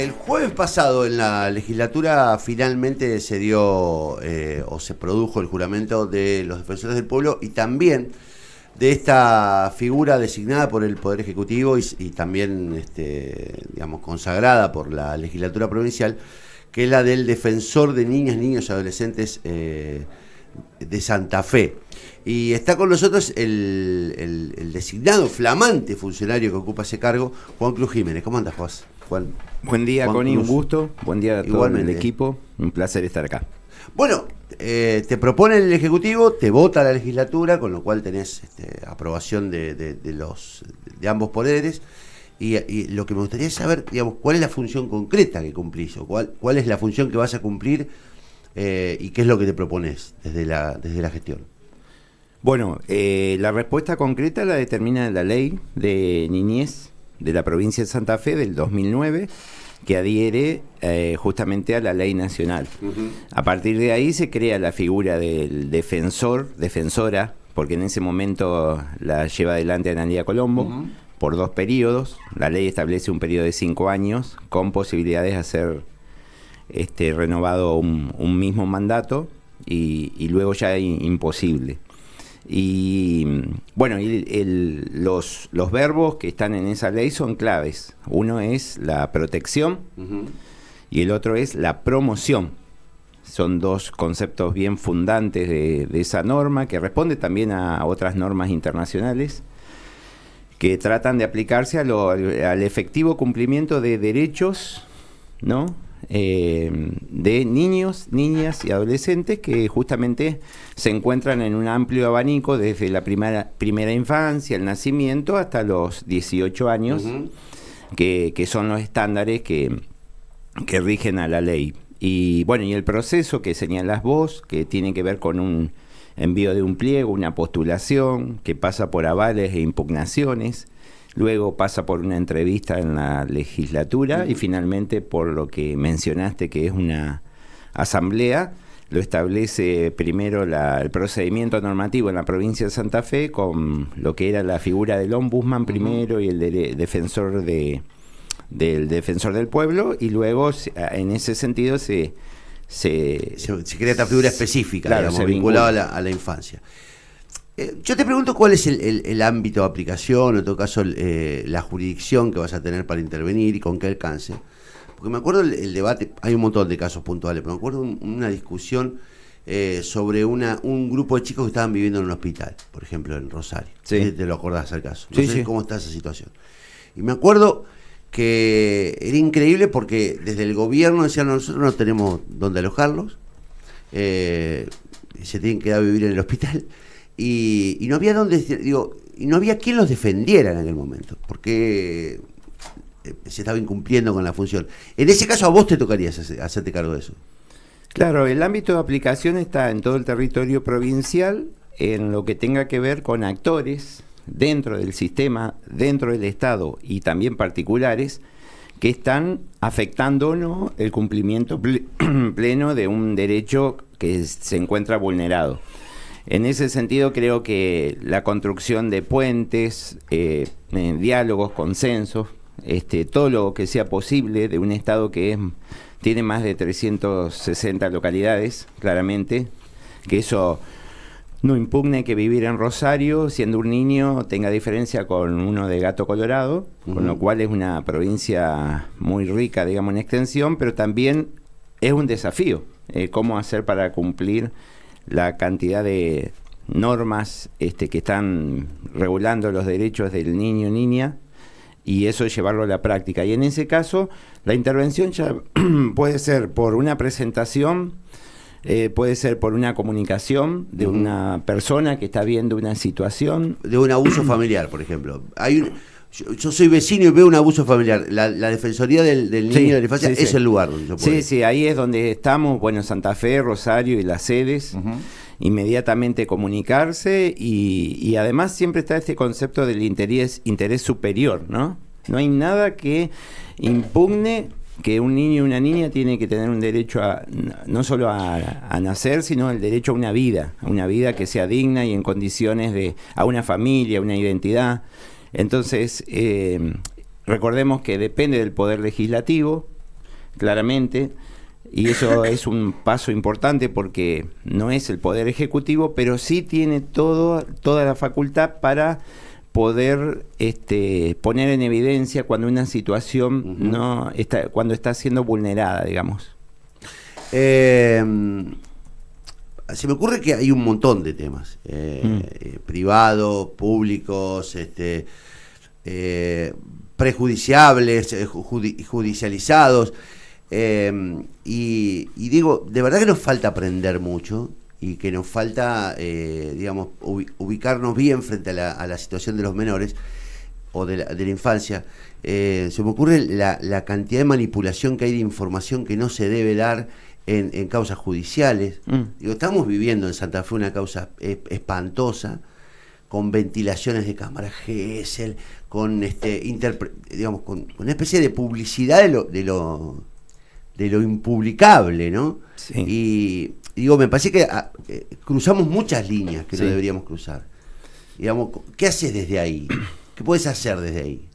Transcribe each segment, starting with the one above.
El jueves pasado en la legislatura finalmente se dio o se produjo el juramento de los defensores del pueblo y también de esta figura designada por el Poder Ejecutivo y también digamos, consagrada por la legislatura provincial, que es la del defensor de niñas, niños y adolescentes de Santa Fe. Y está con nosotros el designado, flamante funcionario que ocupa ese cargo, Juan Cruz Jiménez. ¿Cómo andas, Juan? Buen día, Juan Connie, Cruz. un gusto. Buen día a todo Igualmente. el equipo. Un placer estar acá. Bueno, te propone el Ejecutivo, te vota la legislatura, con lo cual tenés aprobación de ambos poderes. Y lo que me gustaría saber, digamos, cuál es la función concreta que cumplís, o cuál es la función que vas a cumplir y qué es lo que te propones desde la gestión. Bueno, la respuesta concreta la determina la ley de niñez de la provincia de Santa Fe del 2009, que adhiere justamente a la ley nacional. A partir de ahí se crea la figura del defensora, porque en ese momento la lleva adelante Analía Colombo, por 2 periodos. La ley establece un periodo de 5 años, con posibilidades de hacer renovado un mismo mandato, y luego ya imposible. Y bueno, los verbos que están en esa ley son claves. Uno es la protección y el otro es la promoción. Son 2 conceptos bien fundantes de esa norma, que responde también a otras normas internacionales que tratan de aplicarse al efectivo cumplimiento de derechos, ¿no? De niños, niñas y adolescentes que justamente se encuentran en un amplio abanico desde la primera infancia, el nacimiento, hasta los 18 años, que son los estándares que rigen a la ley. Y bueno, y el proceso que señalas vos, que tiene que ver con un envío de un pliego, una postulación, que pasa por avales e impugnaciones. Luego pasa por una entrevista en la legislatura y finalmente por lo que mencionaste, que es una asamblea. Lo establece primero el procedimiento normativo en la provincia de Santa Fe, con lo que era la figura del ombudsman primero y el defensor del defensor del pueblo, y luego en ese sentido se crea esta figura específica, claro, digamos, vinculada a la infancia. Yo te pregunto cuál es el ámbito de aplicación, o en todo caso la jurisdicción que vas a tener para intervenir y con qué alcance. Porque me acuerdo el debate, hay un montón de casos puntuales, pero me acuerdo una discusión sobre un grupo de chicos que estaban viviendo en un hospital, por ejemplo en Rosario. Sí. ¿Te lo acordás al caso? No Sí, sé sí. cómo está esa situación. Y me acuerdo que era increíble porque desde el gobierno decían: nosotros no tenemos dónde alojarlos, se tienen que ir a vivir en el hospital. Y no había y no había quien los defendiera en aquel momento, porque se estaba incumpliendo con la función. En ese caso a vos te tocaría hacerte cargo de eso. Claro, el ámbito de aplicación está en todo el territorio provincial, en lo que tenga que ver con actores dentro del sistema, dentro del Estado y también particulares, que están afectando o no el cumplimiento pleno de un derecho que se encuentra vulnerado. En ese sentido, creo que la construcción de puentes, diálogos, consensos, todo lo que sea posible de un Estado que tiene más de 360 localidades, claramente, que eso no impugne que vivir en Rosario, siendo un niño, tenga diferencia con uno de Gato Colorado, con lo cual es una provincia muy rica, digamos, en extensión, pero también es un desafío, cómo hacer para cumplir la cantidad de normas que están regulando los derechos del niño o niña, y eso llevarlo a la práctica. Y en ese caso, la intervención ya puede ser por una presentación, puede ser por una comunicación de una persona que está viendo una situación. De un abuso familiar, por ejemplo. Yo soy vecino y veo un abuso familiar. La Defensoría del Niño y de la Infancia es el lugar donde yo puedo ir. Sí, ahí es donde estamos, bueno, Santa Fe, Rosario y las sedes. Inmediatamente comunicarse, y además siempre está este concepto del interés superior, ¿no? No hay nada que impugne que un niño y una niña tiene que tener un derecho no solo a nacer, sino el derecho a una vida que sea digna y en condiciones a una familia, a una identidad. Entonces, recordemos que depende del Poder Legislativo, claramente, y eso es un paso importante porque no es el Poder Ejecutivo, pero sí tiene toda la facultad para poder poner en evidencia cuando una situación cuando está siendo vulnerada, digamos. Se me ocurre que hay un montón de temas, privados, públicos, prejudiciables, judicializados, y digo, de verdad que nos falta aprender mucho y que nos falta, digamos, ubicarnos bien frente a la situación de los menores o de la infancia. Se me ocurre la cantidad de manipulación que hay de información que no se debe dar en causas judiciales. Digo, estamos viviendo en Santa Fe una causa espantosa, con ventilaciones de cámaras Gesell, con digamos, con una especie de publicidad de lo impublicable, ¿no? Sí. Y digo, me parece que cruzamos muchas líneas que no deberíamos cruzar. Digamos, ¿qué haces desde ahí? ¿Qué puedes hacer desde ahí?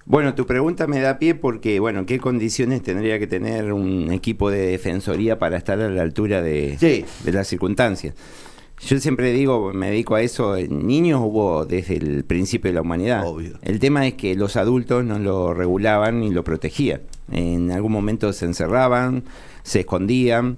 Bueno, tu pregunta me da pie porque, bueno, ¿qué condiciones tendría que tener un equipo de defensoría para estar a la altura de las circunstancias? Yo siempre digo, me dedico a eso, niños hubo desde el principio de la humanidad. Obvio. El tema es que los adultos no lo regulaban ni lo protegían. En algún momento se encerraban, se escondían,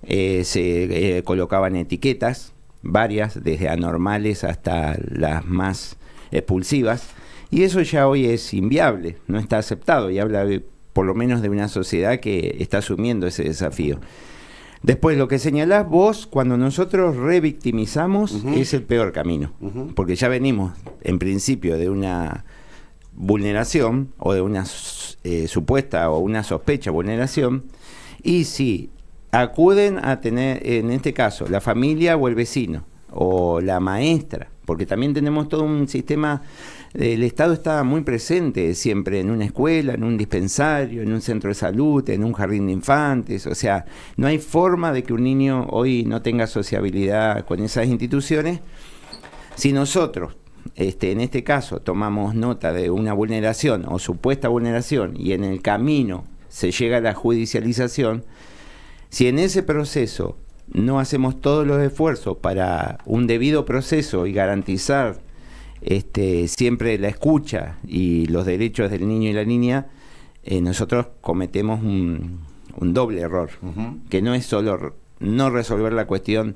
se colocaban etiquetas, varias, desde anormales hasta las más expulsivas. Y eso ya hoy es inviable, no está aceptado, y habla por lo menos de una sociedad que está asumiendo ese desafío. Después, lo que señalás vos, cuando nosotros revictimizamos, es el peor camino, porque ya venimos, en principio, de una vulneración, o de una supuesta o una sospecha vulneración, y si acuden a tener, en este caso, la familia o el vecino, o la maestra, porque también tenemos todo un sistema. El Estado está muy presente siempre en una escuela, en un dispensario, en un centro de salud, en un jardín de infantes. O sea, no hay forma de que un niño hoy no tenga sociabilidad con esas instituciones. Si nosotros, en este caso, tomamos nota de una vulneración o supuesta vulneración y en el camino se llega a la judicialización, si en ese proceso no hacemos todos los esfuerzos para un debido proceso y garantizar siempre la escucha y los derechos del niño y la niña, nosotros cometemos un doble error, que no es solo no resolver la cuestión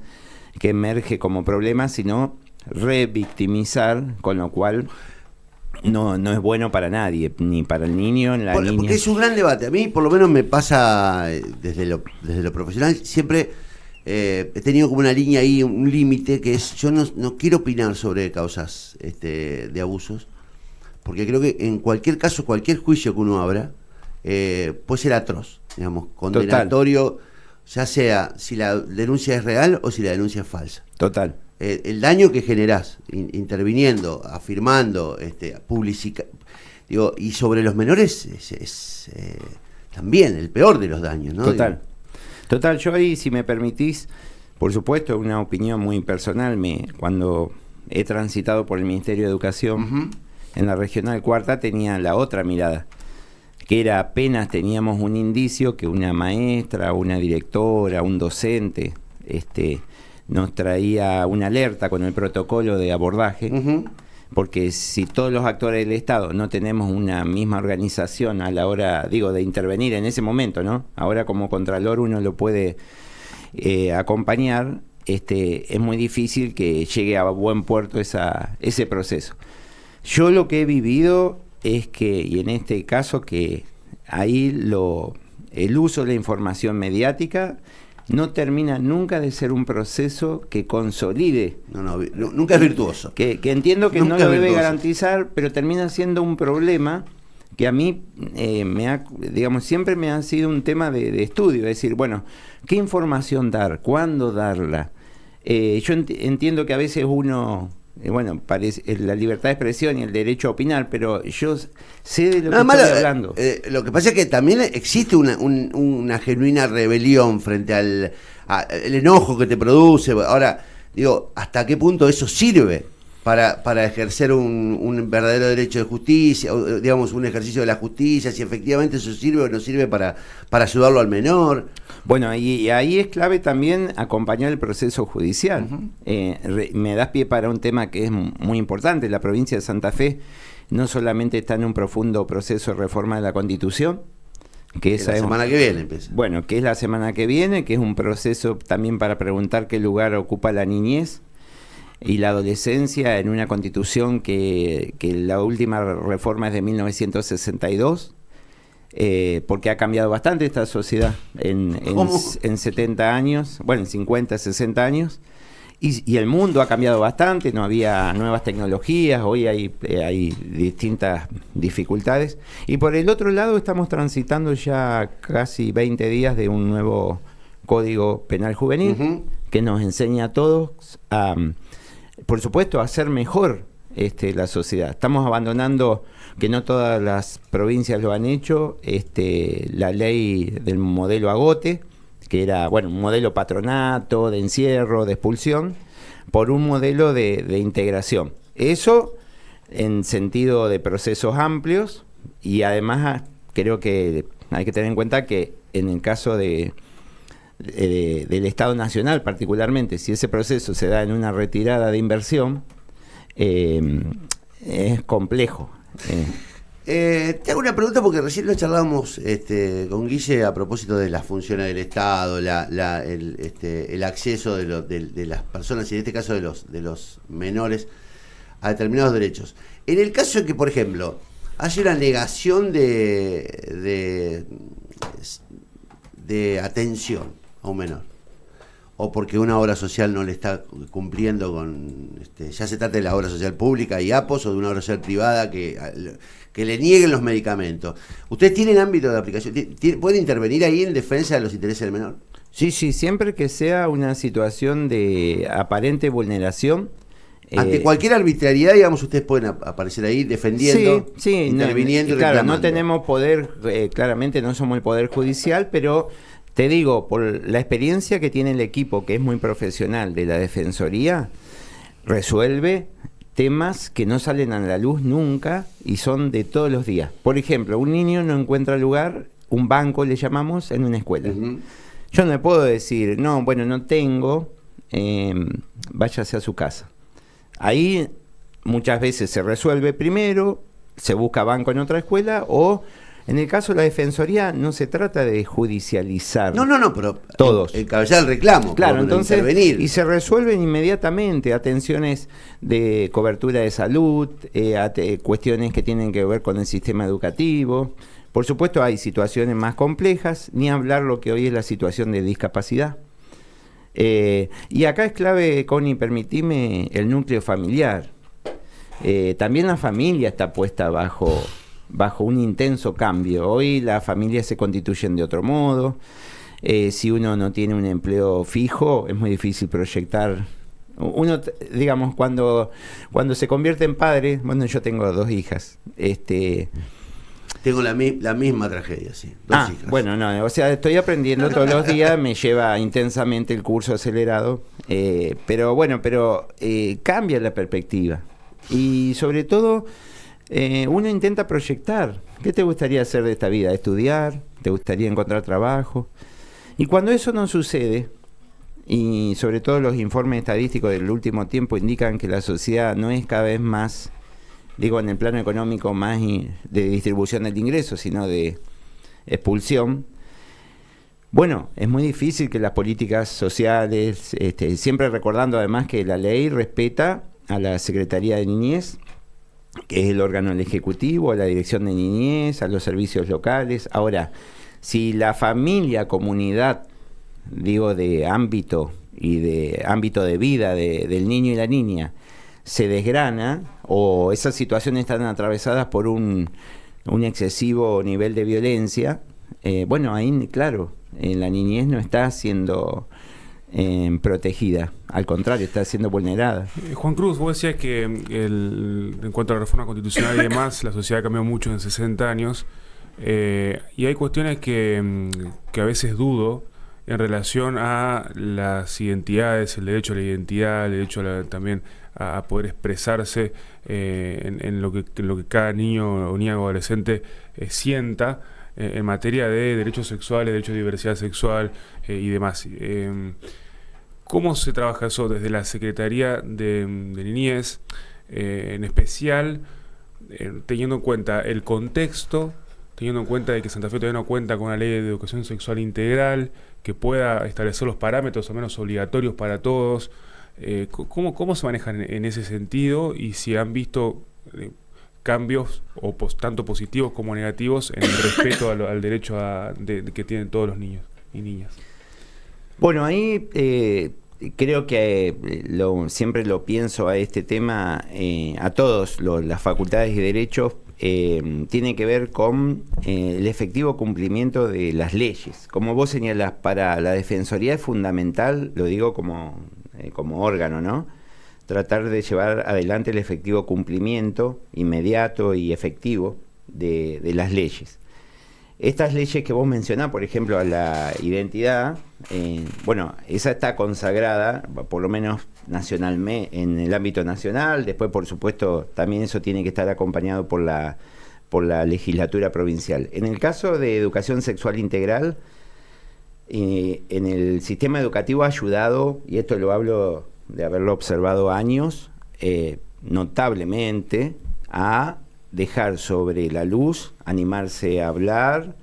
que emerge como problema, sino revictimizar, con lo cual no es bueno para nadie, ni para el niño, ni la niña. Porque es un gran debate. A mí por lo menos me pasa desde lo profesional, siempre he tenido como una línea ahí, un límite, que es, yo no quiero opinar sobre causas de abusos, porque creo que en cualquier caso, cualquier juicio que uno abra, puede ser atroz, digamos, condenatorio, total, ya sea si la denuncia es real o si la denuncia es falsa. Total. El daño que generás interviniendo, afirmando, digo, y sobre los menores es también el peor de los daños, ¿no? Total. Total, yo ahí, si me permitís, por supuesto, una opinión muy personal, cuando he transitado por el Ministerio de Educación, en la Regional Cuarta tenía la otra mirada, que era apenas teníamos un indicio que una maestra, una directora, un docente, nos traía una alerta con el protocolo de abordaje, porque si todos los actores del Estado no tenemos una misma organización a la hora, digo, de intervenir en ese momento, ¿no? Ahora como Contralor uno lo puede acompañar, es muy difícil que llegue a buen puerto ese proceso. Yo lo que he vivido es que, y en este caso, que ahí el uso de la información mediática no termina nunca de ser un proceso que consolide. Nunca es virtuoso. Que entiendo que nunca no lo debe garantizar, pero termina siendo un problema que a mí siempre me ha sido un tema de estudio. Es decir, bueno, ¿qué información dar? ¿Cuándo darla? Yo entiendo que a veces uno... parece la libertad de expresión y el derecho a opinar, pero yo sé de lo que estoy hablando. Lo que pasa es que también existe una genuina rebelión frente el enojo que te produce. Ahora, digo, ¿hasta qué punto eso sirve para ejercer un verdadero derecho de justicia, o, digamos, un ejercicio de la justicia, si efectivamente eso sirve o no sirve para ayudarlo al menor. Bueno, y ahí es clave también acompañar el proceso judicial. Me das pie para un tema que es muy importante. La provincia de Santa Fe no solamente está en un profundo proceso de reforma de la Constitución, que esa la semana que viene empieza. Bueno, que es la semana que viene, que es un proceso también para preguntar qué lugar ocupa la niñez y la adolescencia en una Constitución que la última reforma es de 1962. Porque ha cambiado bastante esta sociedad en 70 años, bueno, en 50, 60 años, y el mundo ha cambiado bastante, no había nuevas tecnologías, hoy hay distintas dificultades, y por el otro lado estamos transitando ya casi 20 días de un nuevo Código Penal Juvenil, que nos enseña a todos a, por supuesto, a hacer mejor la sociedad. Estamos abandonando, que no todas las provincias lo han hecho, la ley del modelo Agote, que era, bueno, un modelo patronato, de encierro, de expulsión, por un modelo de integración. Eso en sentido de procesos amplios, y además creo que hay que tener en cuenta que en el caso del Estado Nacional particularmente, si ese proceso se da en una retirada de inversión, es complejo. Te hago una pregunta porque recién lo charlábamos con Guille a propósito de las funciones del Estado, el acceso de las personas, y en este caso de los menores, a determinados derechos. En el caso de que, por ejemplo, haya una negación de atención a un menor, o porque una obra social no le está cumpliendo con, ya se trata de la obra social pública y APOS, o de una obra social privada que le nieguen los medicamentos. ¿Ustedes tienen ámbito de aplicación? ¿Pueden intervenir ahí en defensa de los intereses del menor? Sí, siempre que sea una situación de aparente vulneración. Ante cualquier arbitrariedad, digamos, ustedes pueden aparecer ahí defendiendo, interviniendo y reclamando. Claro, no tenemos poder, claramente no somos el poder judicial, pero te digo, por la experiencia que tiene el equipo, que es muy profesional de la Defensoría, resuelve temas que no salen a la luz nunca y son de todos los días. Por ejemplo, un niño no encuentra lugar, un banco le llamamos, en una escuela. Yo no le puedo decir, no, bueno, no tengo, váyase a su casa. Ahí muchas veces se resuelve primero, se busca banco en otra escuela, o en el caso de la Defensoría no se trata de judicializar. No, pero todos. El cabezal del reclamo, claro, entonces intervenir. Y se resuelven inmediatamente atenciones de cobertura de salud, cuestiones que tienen que ver con el sistema educativo. Por supuesto hay situaciones más complejas, ni hablar lo que hoy es la situación de discapacidad. Y acá es clave, Connie, permitime, el núcleo familiar. También la familia está puesta bajo un intenso cambio. Hoy las familias se constituyen de otro modo. Si uno no tiene un empleo fijo, es muy difícil proyectar. Uno, digamos, cuando se convierte en padre, bueno, yo tengo 2 hijas. Tengo la misma tragedia, sí. 2 hijas. Bueno, no, o sea, estoy aprendiendo todos los días, me lleva intensamente el curso acelerado, pero cambia la perspectiva. Y sobre todo, uno intenta proyectar. ¿Qué te gustaría hacer de esta vida? ¿Estudiar? ¿Te gustaría encontrar trabajo? Y cuando eso no sucede, y sobre todo los informes estadísticos del último tiempo indican que la sociedad no es cada vez más, digo, en el plano económico, más de distribución del ingreso, sino de expulsión. Bueno, es muy difícil que las políticas sociales, siempre recordando además que la ley respeta a la Secretaría de Niñez, que es el órgano del Ejecutivo, a la Dirección de Niñez, a los servicios locales. Ahora, si la familia, comunidad, digo, de ámbito y de ámbito de vida del niño y la niña, se desgrana, o esas situaciones están atravesadas por un excesivo nivel de violencia, bueno, ahí, claro, la niñez no está siendo protegida, al contrario, está siendo vulnerada. Juan Cruz, vos decías que en cuanto a la reforma constitucional y demás, la sociedad cambió mucho en 60 años, y hay cuestiones que a veces dudo en relación a las identidades, el derecho a la identidad, el derecho también a poder expresarse en lo que cada niño o niña o adolescente sienta en materia de derechos sexuales, derechos de diversidad sexual y demás. ¿Cómo se trabaja eso desde la Secretaría de Niñez, en especial teniendo en cuenta el contexto, teniendo en cuenta de que Santa Fe todavía no cuenta con una ley de educación sexual integral que pueda establecer los parámetros al menos obligatorios para todos? ¿Cómo se manejan en ese sentido y si han visto cambios o tanto positivos como negativos en el respeto al derecho que tienen todos los niños y niñas? Bueno, ahí creo que siempre lo pienso a este tema, a todos las facultades y derechos, tiene que ver con el efectivo cumplimiento de las leyes. Como vos señalás, para la Defensoría es fundamental, lo digo como órgano, ¿no? Tratar de llevar adelante el efectivo cumplimiento inmediato y efectivo de las leyes. Estas leyes que vos mencionás, por ejemplo, a la identidad, bueno, esa está consagrada, por lo menos nacionalmente, en el ámbito nacional. Después, por supuesto, también eso tiene que estar acompañado por la legislatura provincial. En el caso de educación sexual integral, en el sistema educativo ha ayudado, y esto lo hablo de haberlo observado años, notablemente, a dejar sobre la luz, animarse a hablar,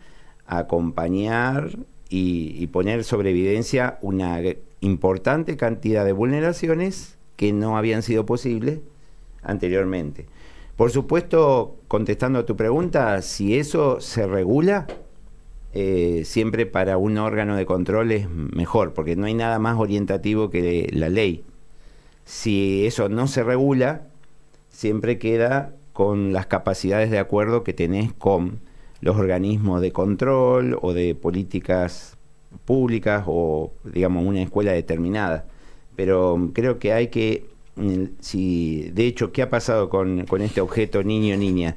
a acompañar y poner sobre evidencia una importante cantidad de vulneraciones que no habían sido posibles anteriormente. Por supuesto, contestando a tu pregunta, si eso se regula, siempre para un órgano de control es mejor, porque no hay nada más orientativo que la ley. Si eso no se regula, siempre queda con las capacidades de acuerdo que tenés con los organismos de control o de políticas públicas o, digamos, una escuela determinada. Pero creo que hay que, de hecho, ¿qué ha pasado con este objeto niño-niña?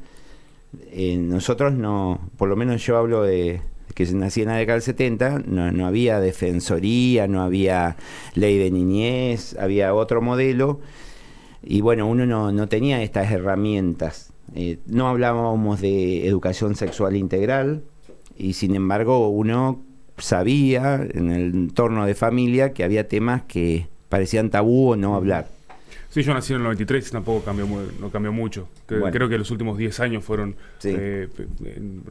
Nosotros no, por lo menos yo hablo de que nací en la década del 70, no había defensoría, no había ley de niñez, había otro modelo. Y bueno, uno no tenía estas herramientas. No hablábamos de educación sexual integral y sin embargo uno sabía en el entorno de familia que había temas que parecían tabú o no hablar. Sí, yo nací en el 93 y tampoco no cambió mucho. Bueno. Creo que los últimos 10 años fueron sí,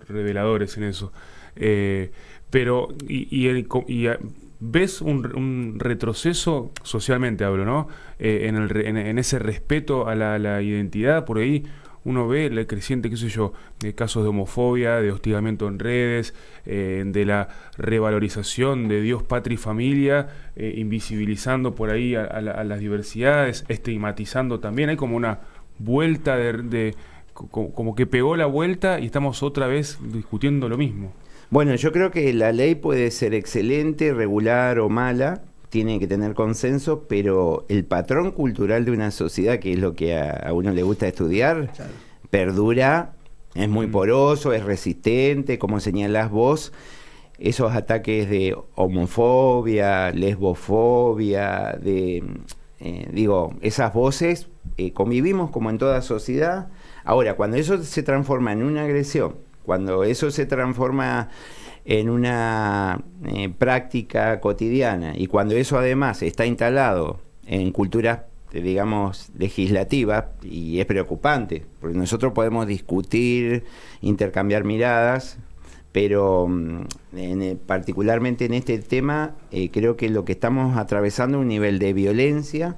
reveladores en eso. Pero, ¿ves un retroceso socialmente, hablo, ¿no? En ese respeto a la identidad? Por ahí uno ve el creciente, qué sé yo, de casos de homofobia, de hostigamiento en redes, de la revalorización de Dios, patria y familia, invisibilizando por ahí a las diversidades, estigmatizando también. Hay como una vuelta como que pegó la vuelta y estamos otra vez discutiendo lo mismo. Bueno, yo creo que la ley puede ser excelente, regular o mala, tiene que tener consenso, pero el patrón cultural de una sociedad, que es lo que a uno le gusta estudiar, claro, perdura, es muy poroso, es resistente, como señalás vos, esos ataques de homofobia, lesbofobia, esas voces, convivimos como en toda sociedad. Ahora, cuando eso se transforma en una agresión, cuando eso se transforma en una práctica cotidiana y cuando eso además está instalado en culturas, digamos, legislativas, y es preocupante, porque nosotros podemos discutir, intercambiar miradas, pero particularmente en este tema creo que lo que estamos atravesando es un nivel de violencia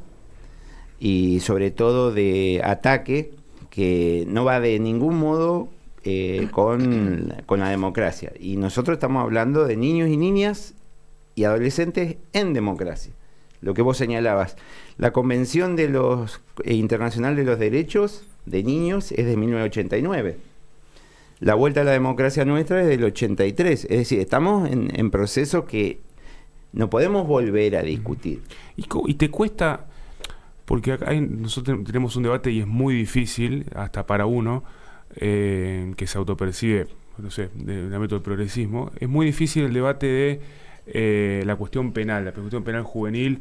y sobre todo de ataque que no va de ningún modo con la democracia. Y nosotros estamos hablando de niños y niñas y adolescentes en democracia. Lo que vos señalabas, la Convención Internacional de los Derechos de Niños es de 1989. La vuelta a la democracia nuestra es del 83. Es decir, estamos en procesos que no podemos volver a discutir. Y te cuesta, porque acá nosotros tenemos un debate y es muy difícil, hasta para uno, que se autopercibe, no sé, del ámbito del progresismo, es muy difícil el debate la cuestión penal juvenil,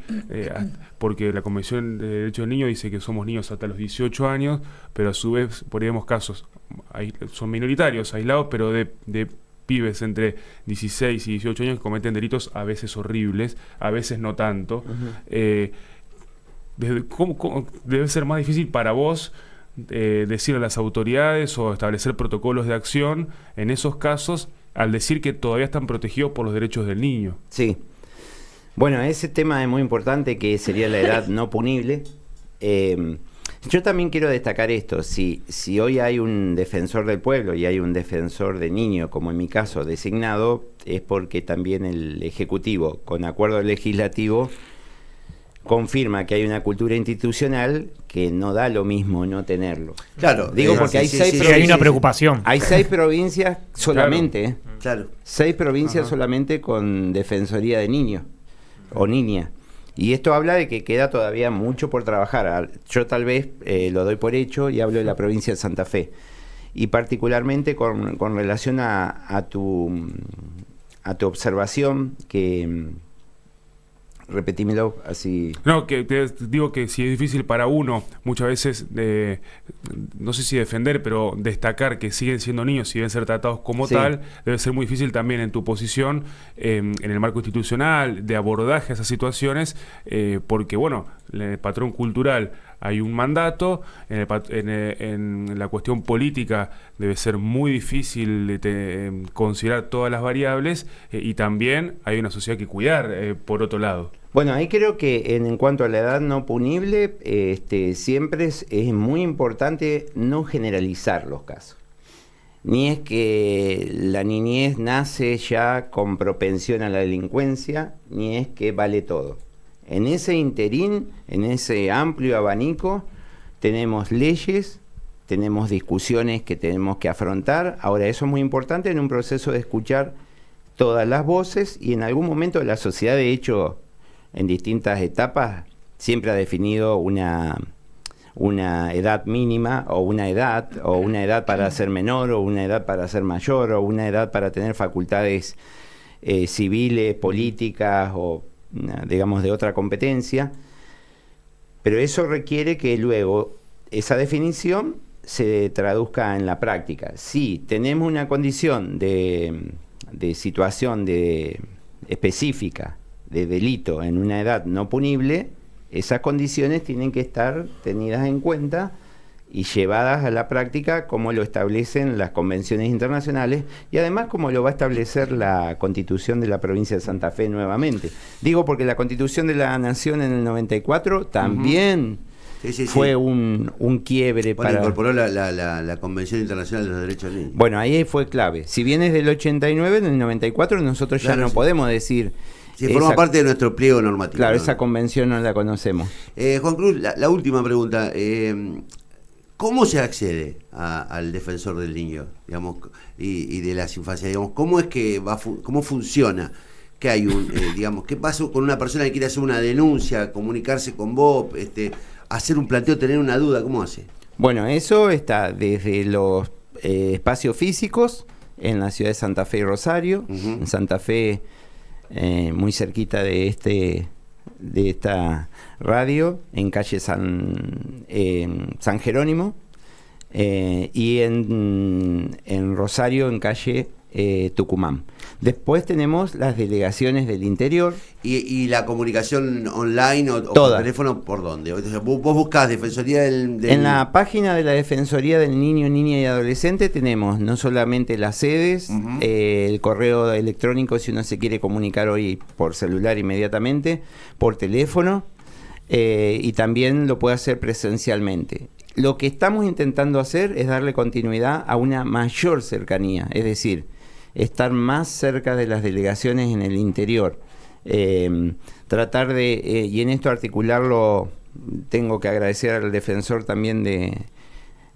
porque la Convención de Derechos del Niño dice que somos niños hasta los 18 años, pero a su vez, por ahí vemos casos, son minoritarios, aislados, pero de pibes entre 16 y 18 años que cometen delitos a veces horribles, a veces no tanto. ¿Cómo debe ser más difícil para vos decirle a las autoridades o establecer protocolos de acción en esos casos al decir que todavía están protegidos por los derechos del niño? Sí. Bueno, ese tema es muy importante, que sería la edad no punible. Yo también quiero destacar esto: si hoy hay un defensor del pueblo y hay un defensor de niño, como en mi caso designado, es porque también el Ejecutivo, con acuerdo legislativo, confirma que hay una cultura institucional que no da lo mismo no tenerlo. Claro, digo porque hay 6 provincias. Hay una preocupación. Hay 6 provincias solamente, claro. 6 provincias Ajá. solamente con defensoría de niño o niña. Y esto habla de que queda todavía mucho por trabajar. Yo tal vez lo doy por hecho y hablo de la provincia de Santa Fe. Y particularmente con relación a tu observación, que repetímelo así. No, que te digo que si es difícil para uno muchas veces, no sé si defender, pero destacar que siguen siendo niños y deben ser tratados como Sí. tal, debe ser muy difícil también en tu posición, en el marco institucional, de abordaje a esas situaciones, porque bueno, en el patrón cultural hay un mandato, en la cuestión política debe ser muy difícil considerar todas las variables, y también hay una sociedad que cuidar, por otro lado. Bueno, ahí creo que en cuanto a la edad no punible, siempre es muy importante no generalizar los casos. Ni es que la niñez nace ya con propensión a la delincuencia, ni es que vale todo. En ese interín, en ese amplio abanico, tenemos leyes, tenemos discusiones que tenemos que afrontar. Ahora, eso es muy importante en un proceso de escuchar todas las voces, y en algún momento la sociedad, de hecho, en distintas etapas, siempre ha definido una edad mínima, o una edad para ser menor, o una edad para ser mayor, o una edad para tener facultades civiles, políticas, o digamos de otra competencia. Pero eso requiere que luego esa definición se traduzca en la práctica. Si tenemos una condición de situación específica de delito en una edad no punible, esas condiciones tienen que estar tenidas en cuenta y llevadas a la práctica, como lo establecen las convenciones internacionales, y además como lo va a establecer la Constitución de la provincia de Santa Fe nuevamente. Digo porque la Constitución de la Nación en el 94 también fue un quiebre. Bueno, incorporó la Convención Internacional de los Derechos del Niño. Bueno, ahí fue clave. Si bien es del 89, en el 94 nosotros ya no podemos decir... Sí, forma parte de nuestro pliego normativo. Claro, ¿no? esa convención no la conocemos. Juan Cruz, la última pregunta. ¿Cómo se accede al defensor del niño, digamos, y de las infancias? Digamos, ¿cómo es que cómo funciona? ¿Qué hay digamos, qué pasa con una persona que quiere hacer una denuncia, comunicarse con vos, hacer un planteo, tener una duda? ¿Cómo hace? Bueno, eso está desde los espacios físicos en la ciudad de Santa Fe y Rosario. En Santa Fe, muy cerquita de esta radio, en calle San Jerónimo, y en Rosario, en calle Tucumán. Después tenemos las delegaciones del interior. ¿Y la comunicación online o Toda. por teléfono por dónde? O sea, vos buscás Defensoría del... En la página de la Defensoría del Niño, Niña y Adolescente tenemos no solamente las sedes, el correo electrónico si uno se quiere comunicar hoy por celular inmediatamente, por teléfono, y también lo puede hacer presencialmente. Lo que estamos intentando hacer es darle continuidad a una mayor cercanía, es decir, estar más cerca de las delegaciones en el interior. Tratar de, y en esto articularlo, tengo que agradecer al defensor también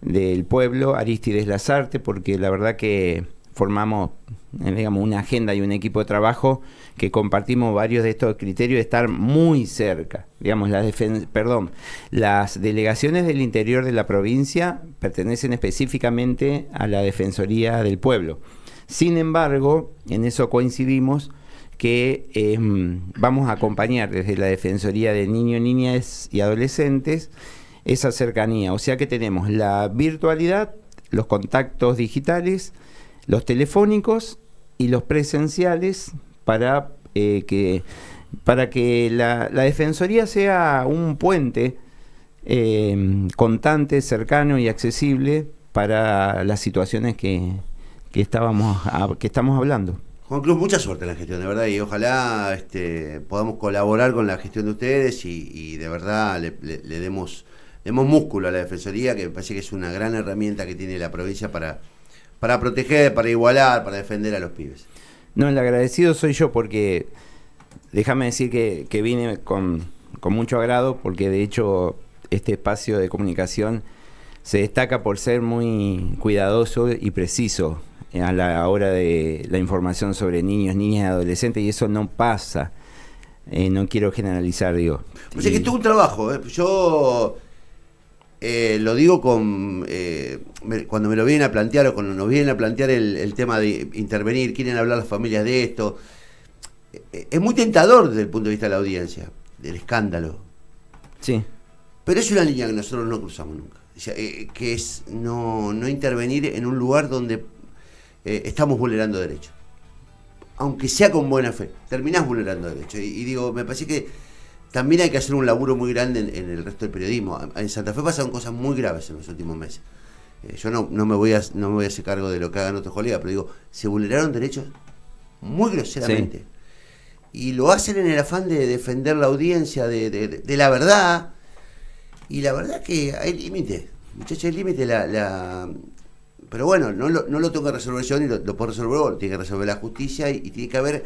del pueblo, Aristides Lazarte, porque la verdad que formamos, digamos, una agenda y un equipo de trabajo que compartimos varios de estos criterios de estar muy cerca. Digamos, las delegaciones del interior de la provincia pertenecen específicamente a la Defensoría del Pueblo. Sin embargo, en eso coincidimos, que vamos a acompañar desde la Defensoría de Niños, Niñas y Adolescentes esa cercanía. O sea que tenemos la virtualidad, los contactos digitales, los telefónicos y los presenciales para que la Defensoría sea un puente constante, cercano y accesible para las situaciones que estamos hablando. Juan Cruz, mucha suerte en la gestión, de verdad, y ojalá podamos colaborar con la gestión de ustedes y de verdad le demos músculo a la Defensoría, que me parece que es una gran herramienta que tiene la provincia para proteger, para igualar, para defender a los pibes. No, el agradecido soy yo, porque déjame decir que vine con mucho agrado, porque de hecho este espacio de comunicación se destaca por ser muy cuidadoso y preciso a la hora de la información sobre niños, niñas y adolescentes, y eso no pasa. No quiero generalizar, digo. O sea que esto es un trabajo, yo lo digo cuando me lo vienen a plantear, o cuando nos vienen a plantear el tema de intervenir, quieren hablar las familias de esto. Es muy tentador desde el punto de vista de la audiencia, del escándalo. Sí. Pero es una línea que nosotros no cruzamos nunca. O sea, que es no intervenir en un lugar donde estamos vulnerando derechos. Aunque sea con buena fe, terminás vulnerando derechos. Y digo, me parece que también hay que hacer un laburo muy grande en el resto del periodismo. En Santa Fe pasaron cosas muy graves en los últimos meses. Yo no me voy a hacer cargo de lo que hagan otros colegas, pero digo, se vulneraron derechos muy groseramente. Sí. Y lo hacen en el afán de defender la audiencia, de la verdad. Y la verdad que hay límite, muchachos, hay límite. Pero bueno, no lo tengo que resolver yo, ni lo puedo resolver vos, lo tiene que resolver la justicia, y tiene que haber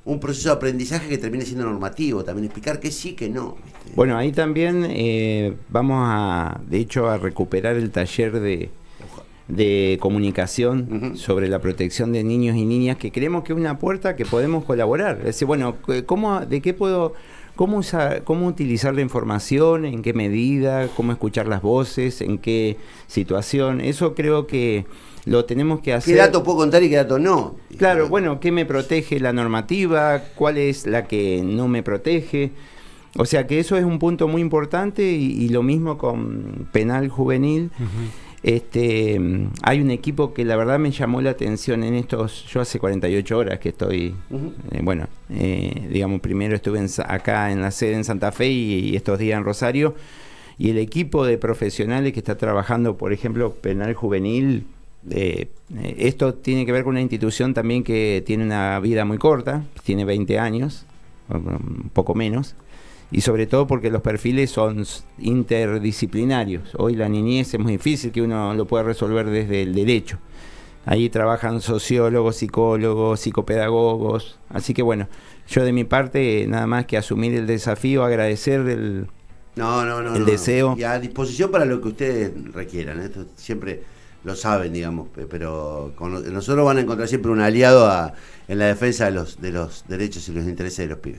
un proceso de aprendizaje que termine siendo normativo, también explicar que sí, que no. ¿Viste? Bueno, ahí también vamos de hecho a recuperar el taller de comunicación sobre la protección de niños y niñas, que creemos que es una puerta que podemos colaborar. Es decir, bueno, ¿cómo utilizar la información, en qué medida, cómo escuchar las voces, en qué situación? Eso creo que lo tenemos que hacer. ¿Qué datos puedo contar y qué datos no? Claro, bueno, ¿qué me protege la normativa? ¿Cuál es la que no me protege? O sea que eso es un punto muy importante, y lo mismo con penal juvenil. Hay un equipo que la verdad me llamó la atención en yo hace 48 horas que estoy, digamos, primero estuve acá en la sede en Santa Fe y estos días en Rosario, y el equipo de profesionales que está trabajando, por ejemplo, penal juvenil, esto tiene que ver con una institución también que tiene una vida muy corta, tiene 20 años, un poco menos, y sobre todo porque los perfiles son interdisciplinarios. Hoy la niñez es muy difícil que uno lo pueda resolver desde el derecho. Ahí trabajan sociólogos, psicólogos, psicopedagogos. Así que bueno, yo de mi parte nada más que asumir el desafío, agradecer el deseo. Y a disposición para lo que ustedes requieran. Esto siempre lo saben, digamos, pero nosotros van a encontrar siempre un aliado en la defensa de los derechos y los intereses de los pibes.